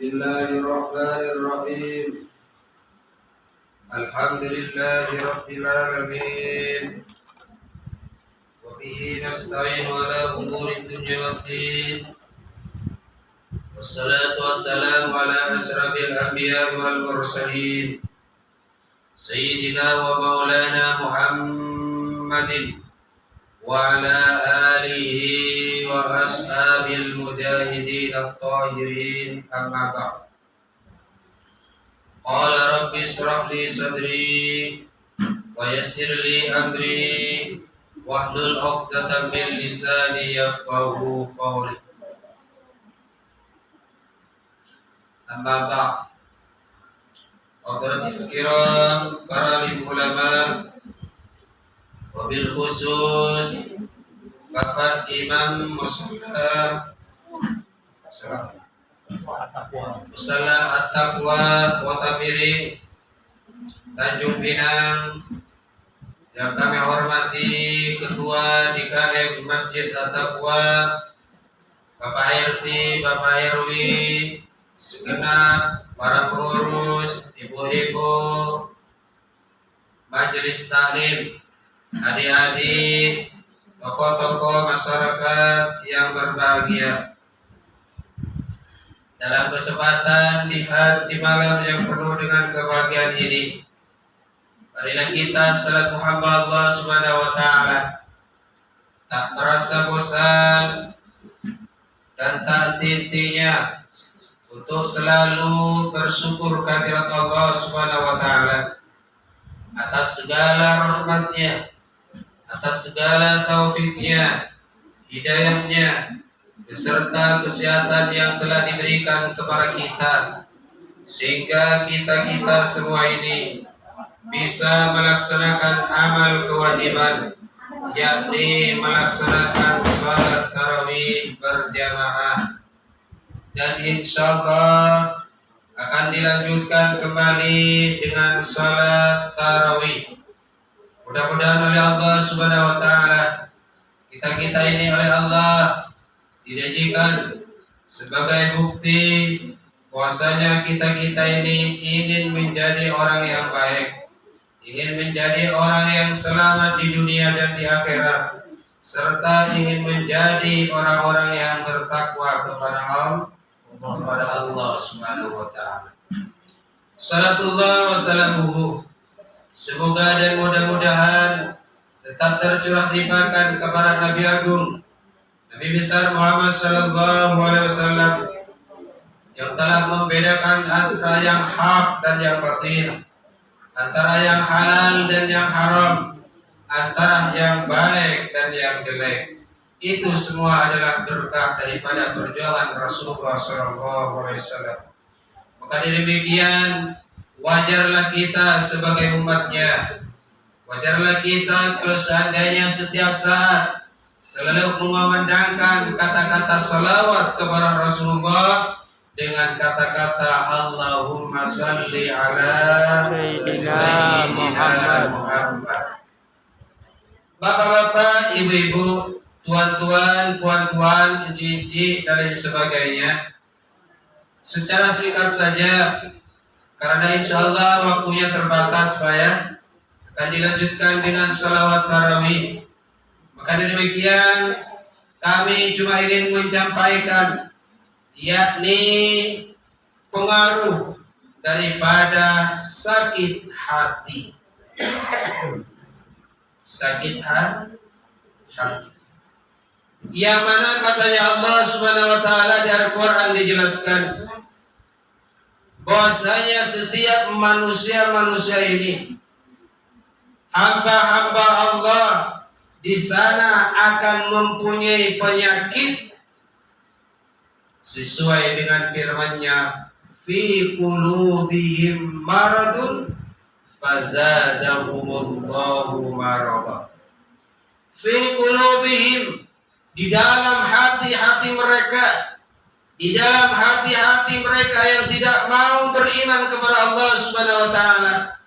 Bismillahirrahmanirrahim. Alhamdulillahi rabbil alamin. Wa bihi nasta'inu ala umuri dunya waddin. Wassalatu wassalamu ala asrafil anbiya'i wal mursalin. Sayyidina wa maulana Muhammadin wa ala alihi wa ashabil mujahidin at-tahirin, amma ba'd. Qala rabbi ishrah li sadri wa yassir li amri wahlul 'uqdatam min lisani yafqahu qawli. Amma ba'd. Hadratil kiram, para ulama, wabil khusus Bapak Imam Musalla At-Taqwa Kota Piring, Tanjung Pinang, yang kami hormati Ketua DKM Masjid At-Taqwa, Bapak RT, Bapak RW, segenap para pengurus, ibu-ibu, majelis taklim, adik-adik, tokoh-tokoh masyarakat yang berbahagia. Dalam kesempatan di malam yang penuh dengan kebahagiaan ini, marilah kita selaku hamba Allah Subhanahu wa taala tak merasa bosan dan tak henti-hentinya untuk selalu bersyukur kehadirat Allah Subhanahu wa taala atas segala rahmatnya, atas segala taufiknya, hidayahnya, beserta kesehatan yang telah diberikan kepada kita, sehingga kita semua ini bisa melaksanakan amal kewajiban, yakni melaksanakan salat tarawih berjamaah, dan insyaallah akan dilanjutkan kembali dengan salat tarawih. Mudah-mudahan oleh Allah Subhanahu wa taala kita ini oleh Allah dijanjikan sebagai bukti bahwasanya kita ini ingin menjadi orang yang baik, ingin menjadi orang yang selamat di dunia dan di akhirat, serta ingin menjadi orang-orang yang bertakwa kepada Allah Subhanahu wa taala. Salatullah wa salamuhu, semoga dan mudah-mudahan tetap tercurah limpahkan kepada Nabi Agung, Nabi besar Muhammad sallallahu alaihi wasallam, yang telah membedakan antara yang hak dan yang batil, antara yang halal dan yang haram, antara yang baik dan yang jelek. Itu semua adalah berkah daripada perjuangan Rasulullah sallallahu alaihi wasallam. Maka demikian, wajarlah kita sebagai umatnya, wajarlah kita kalau seandainya setiap saat selalu mengumandangkan kata-kata salawat kepada Rasulullah dengan kata-kata Allahumma salli ala Sayyidina Muhammad. Bapak-bapak, ibu-ibu, tuan-tuan, puan-puan, cici, dan lain sebagainya, secara singkat saja, karena insya Allah waktunya terbatas, Pak ya, akan dilanjutkan dengan salawat tarawih. Maka demikian, kami cuma ingin menyampaikan, yakni pengaruh daripada sakit hati. Sakit hati. Yang mana katanya Allah Subhanahu wa taala di Al-Qur'an dijelaskan bahwasanya setiap manusia ini, hamba-hamba Allah di sana akan mempunyai penyakit sesuai dengan firman-Nya, fi qulubihim maradun fazadahumullahu marada. Fi qulubihim, di dalam hati-hati mereka, di dalam hati-hati mereka yang tidak mau beriman kepada Allah Subhanahu wa taala,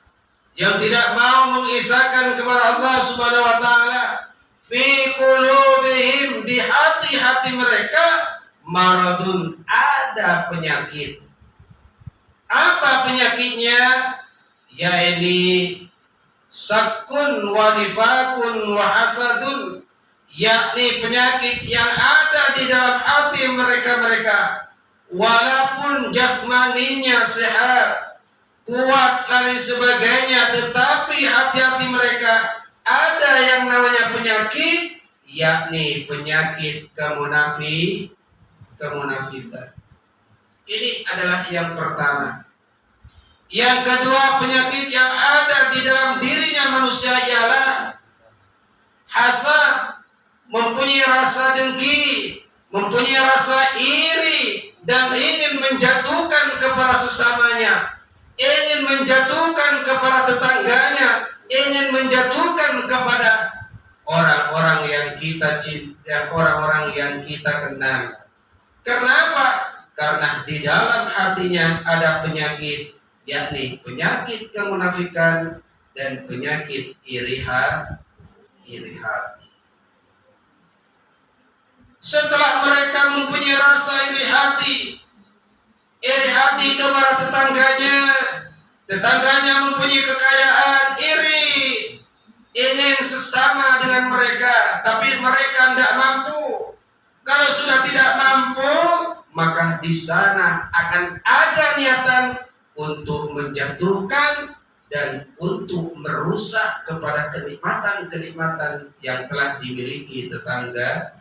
yang tidak mau mengisahkan kepada Allah Subhanahu wa taala, fi qulubihim, di hati-hati mereka maradun, ada penyakit, Apa penyakitnya? Yaitu sakun wa nifakun wa hasadun, yakni penyakit yang ada di dalam hati mereka-mereka. Walaupun jasmaninya sehat, kuat dan sebagainya, tetapi hati-hati mereka ada yang namanya penyakit, yakni penyakit kemunafikan. Ini adalah yang pertama. Yang kedua, penyakit yang ada di dalam dirinya manusia ialah hasad, mempunyai rasa dengki, mempunyai rasa iri, dan ingin menjatuhkan kepada sesamanya, ingin menjatuhkan kepada tetangganya, ingin menjatuhkan kepada orang-orang yang kita cinta, orang-orang yang kita kenal. Kenapa? Karena di dalam hatinya ada penyakit, yakni penyakit kemunafikan dan penyakit iri hati. Setelah mereka mempunyai rasa iri hati kepada tetangganya mempunyai kekayaan, iri, ingin sesama dengan mereka, tapi mereka tidak mampu. Kalau sudah tidak mampu, maka di sana akan ada niatan untuk menjatuhkan dan untuk merusak kepada kenikmatan-kenikmatan yang telah dimiliki tetangga.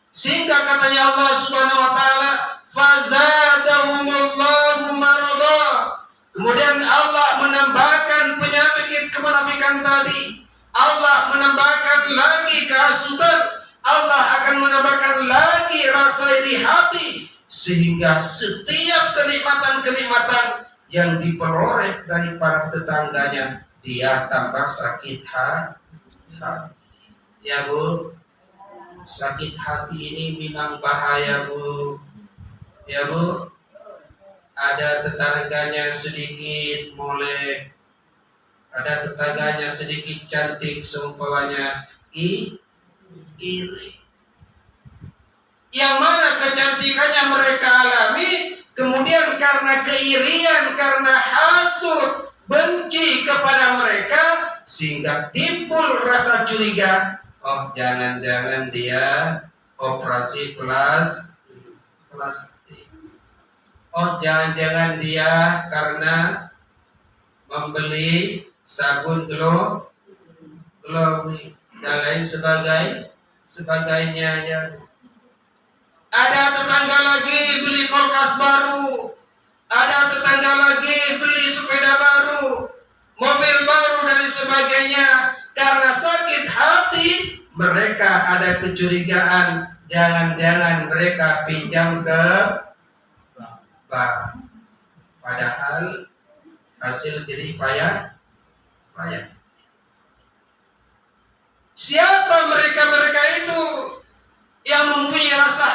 Sehingga katanya Allah Subhanahu wa taala, fazadahumullahu marada. Kemudian Allah menambahkan penyakit kemunafikan tadi. Allah menambahkan lagi kehasutan. Allah akan menambahkan lagi rasa iri hati, sehingga setiap kenikmatan-kenikmatan yang diperoleh dari para tetangganya, dia tambah sakit hati. Ya Bu, sakit hati ini memang bahaya Bu. Ya Bu, ada tetangganya sedikit molek, ada tetangganya sedikit cantik, seumpamanya iri. Yang mana kecantikannya mereka alami, kemudian karena keirian, karena hasud, benci kepada mereka, sehingga timbul rasa curiga. Oh, jangan-jangan dia operasi plastik. Oh, jangan-jangan dia karena membeli sabun glowing dan lain sebagainya ya. Ada tetangga lagi beli kulkas baru, ada tetangga lagi beli sepeda baru, mobil baru dan sebagainya. Karena sakit hati, mereka ada kecurigaan, jangan-jangan mereka pinjam ke bank, padahal hasil jerih payah. Siapa mereka itu yang mempunyai rasa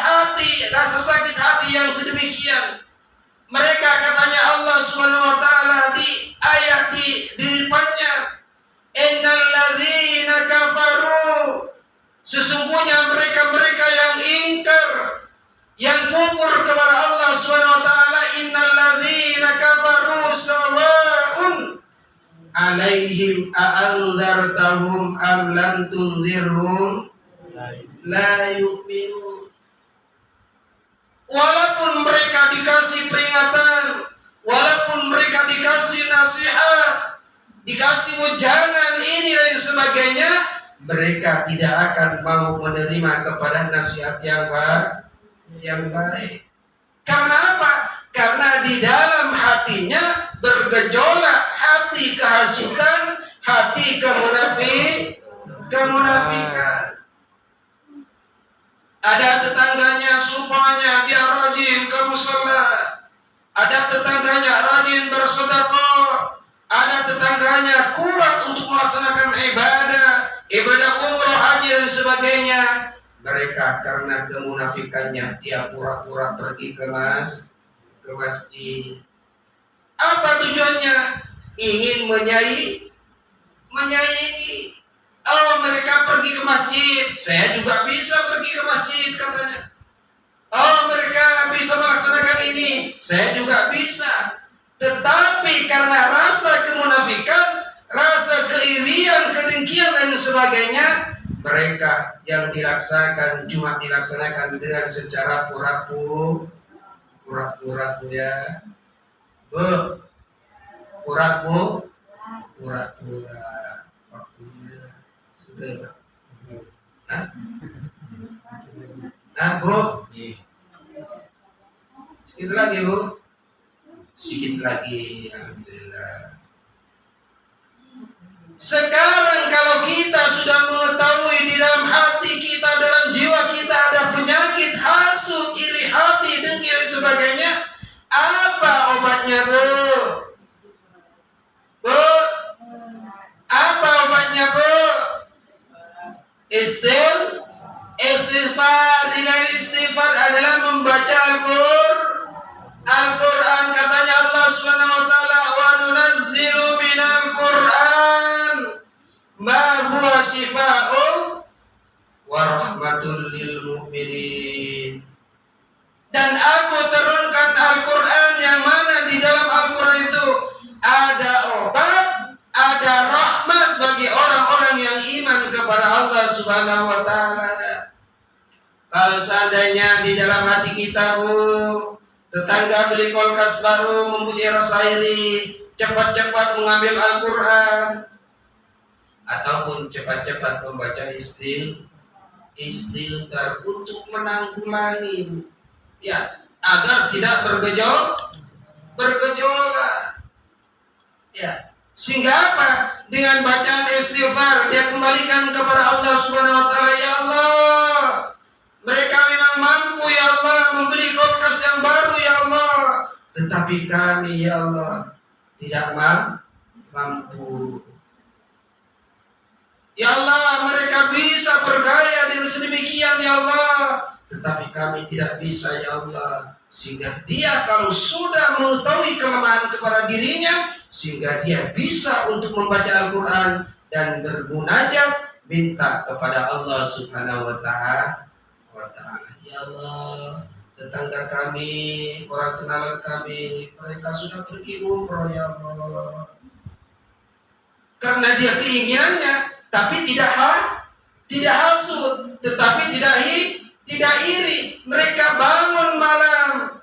sakit hati yang sedemikian? Mereka katanya Allah Subhanahu wa taala di ayat di depannya, innal ladzina kafaru, sesungguhnya mereka yang ingkar, yang kufur kepada Allah Subhanahu wa taala, innal ladzina kafaru sawa'un alaihim a'anzartahum am lam tunzirhum la yu'minun. Walaupun mereka dikasih peringatan, walaupun mereka dikasih nasihat, dikasih ujangan ini dan sebagainya, mereka tidak akan mau menerima kepada nasihat yang baik. Karena apa? Karena di dalam hatinya bergejolak hati kehasutan, hati kemunafikan. Ada tetangganya sumpahnya dia rajin ke musala, ada tetangganya rajin bersedekah, ada tetangganya kuat untuk melaksanakan ibadah umroh, haji dan sebagainya. Mereka karena kemunafikannya dia pura-pura pergi ke masjid. Apa tujuannya? Ingin menyaingi. Oh, mereka pergi ke masjid, saya juga bisa pergi ke masjid katanya. Oh, mereka bisa melaksanakan ini, saya juga sebagainya, mereka yang dilaksanakan cuma dilaksanakan dengan secara pura-pura ya, pura-pura waktunya sudah. Bu, sedikit lagi Bu, sedikit lagi, alhamdulillah. Sekarang kalau kita sudah mengetahui di dalam hati kita, dalam jiwa kita ada penyakit hasut, iri hati, dengki dan sebagainya, apa obatnya Bu? Bu, apa obatnya Bu? Istighfar. Dengan istighfar adalah membaca Al-Quran. Katanya Allah Subhanahu wa taala, wa nunazzilu minal Qur'an ma huwa shifaa'un wa rahmatul lil mu'minin. Dan aku turunkan Al-Quran yang mana di dalam Al-Quran itu ada obat, ada rahmat bagi orang-orang yang iman kepada Allah Subhanahu wa taala. Kalau seandainya di dalam hati kita Bu, tetangga beli kulkas baru mempunyai rasa iri, cepat-cepat mengambil Al-Quran, ataupun cepat-cepat membaca istighfar untuk menanggulangi ya, agar tidak bergejolak ya. Sehingga apa? Dengan bacaan istighfar dia kembalikan kepada Allah Subhanahu wa taala, ya Allah, mereka memang mampu ya Allah membeli kulkas yang baru ya Allah, tetapi kami ya Allah tidak mampu. Ya Allah, mereka bisa bergaya dengan sedemikian ya Allah, tetapi kami tidak bisa ya Allah. Sehingga dia kalau sudah mengetahui kelemahan kepada dirinya, sehingga dia bisa untuk membaca Al-Quran dan bermunajat, minta kepada Allah Subhanahu wa ta'ala. Ya Allah, tetangga kami, orang kenalan kami, mereka sudah pergi umroh ya Allah. Karena dia keinginannya, tapi tidak hasut, tetapi tidak iri. Mereka bangun malam,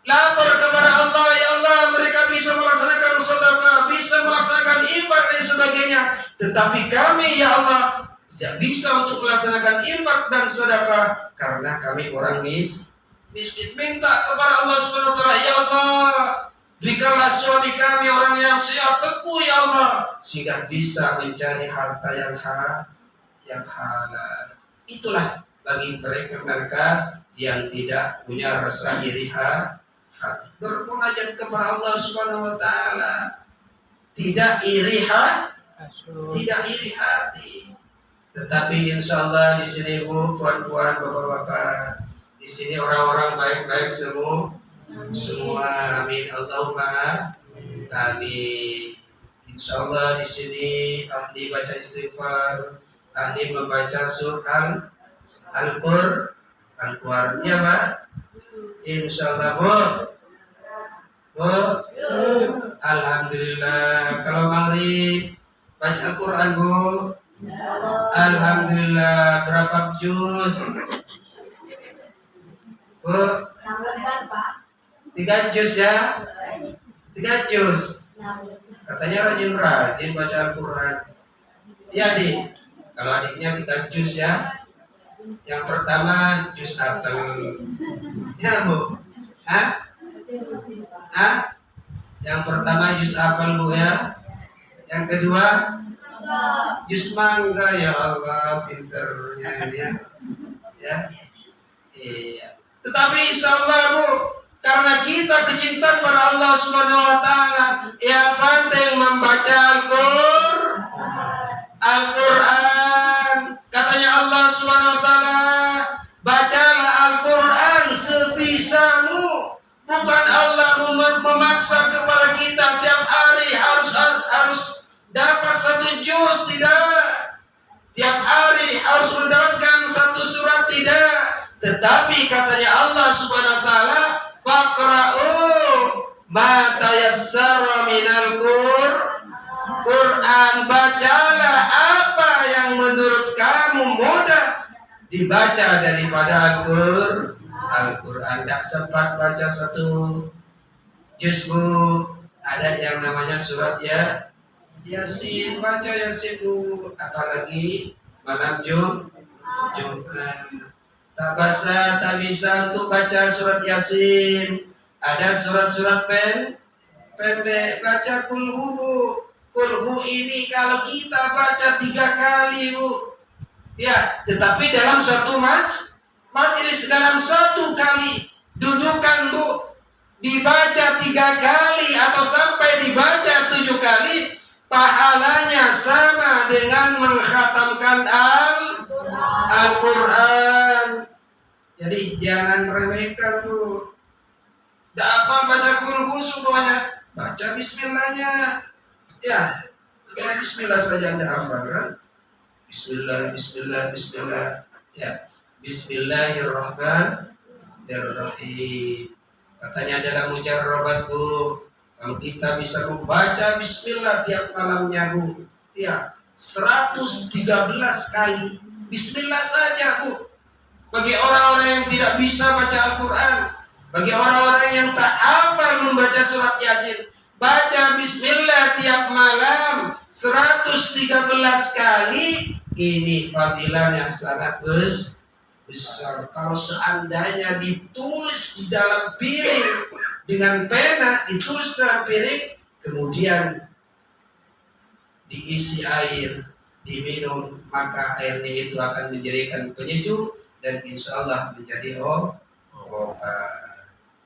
lapor kepada Allah, ya Allah, mereka bisa melaksanakan sedekah, bisa melaksanakan infak dan sebagainya. Tetapi kami ya Allah tidak bisa untuk melaksanakan infak dan sedekah karena kami orang miskin. Minta kepada Allah Subhanahu wa taala, ya Allah, berikanlah suami kami orang yang sehat teguh ya Allah, sehingga bisa mencari harta yang halal. Itulah bagi mereka yang tidak punya rasa iri hati, bermunajat kepada Allah Subhanahu wa taala, tidak iri hati. Tetapi insya Allah di sini Bu, puan-puan, bapak-bapak, di sini orang-orang baik-baik semua. Amin Allahumma amin. Insya Allah di sini ahli baca istighfar, ahli membaca surah Al-Qur'annya Pak. Insya Allah Bu. Alhamdulillah. Kalau maghrib baca Al-Quran Bu. Alhamdulillah. Berapa juz Bu? 3 juz ya. 3 juz. Katanya rajin baca Al-Quran. Iya Dik. Kalau adiknya 3 juz ya. Yang pertama juz apel. Ya Bu. Yang pertama juz apel Bu ya. Yang kedua juz mangga, ya Allah, pinternya dia. Ya. Iya. Tetapi insyaallah Bu, karena kita kecintaan pada Allah Subhanahu wa taala, yang penting membaca Al-Quran. Katanya Allah Subhanahu wa taala, bacalah Al-Quran sebisamu. Bukan Allah memaksa kepada kita tiap hari harus dapat 1 juz, tidak. Tiap hari harus mendapatkan 1 surat, tidak. Tetapi katanya Allah Subhanahu wa taala, faqra'u ma tayassara minal Qur'an. Bacalah apa yang menurut dibaca daripada Al-Quran. Tidak sempat baca satu juz, Bu. Ada yang namanya surat Yasin, baca Yasin, Bu. Apalagi malam Jumat. Tak bisa untuk baca surat Yasin. Ada surat-surat pendek, baca kulhu, Bu. Kulhu ini kalau kita baca 3 kali, Bu. Ya, tetapi dalam satu majelis, dalam satu kali dudukan, Bu, dibaca 3 kali atau sampai dibaca 7 kali, pahalanya sama dengan mengkhatamkan Al-Quran. Jadi jangan remehkan, Bu. Tidak hafal baca kulhu semuanya, baca bismillahnya. Ya, bismillah saja Anda hafal kan? Bismillah. Ya, Bismillahirrahmanirrahim. Katanya adalah mujarrabat, Bu. Kalau kita bisa membaca bismillah tiap malamnya, Bu. Ya, 113 kali. Bismillah saja, Bu. Bagi orang-orang yang tidak bisa baca Al-Quran, bagi orang-orang yang tak hafal membaca surat Yasin, baca bismillah tiap malam 113 kali. Ini fadilahnya sangat besar. Kalau seandainya ditulis di dalam piring dengan pena, ditulis dalam piring, kemudian diisi air, diminum, maka airnya itu akan menjadikan penyejuk dan insya Allah menjadi obat.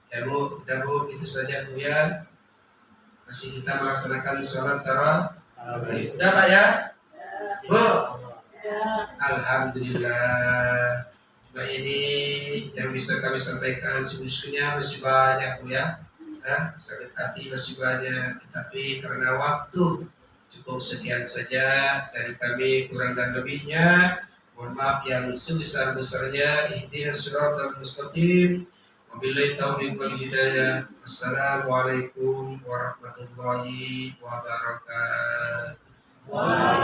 Ya, Bu, itu saja, Bu, ya. Masih kita melaksanakan sholat tarawih. Udah, Pak, ya? Bu? Alhamdulillah. Nah, ini yang bisa kami sampaikan, sebetulnya masih banyak, Bu, ya. Sakit hati masih banyak, tapi karena waktu cukup sekian saja dari kami, kurang dan lebihnya mohon maaf yang sebesar-besarnya. Ihdinas siratal mustaqim. Wabillahi taufiq wal hidayah. Wassalamualaikum warahmatullahi wabarakatuh.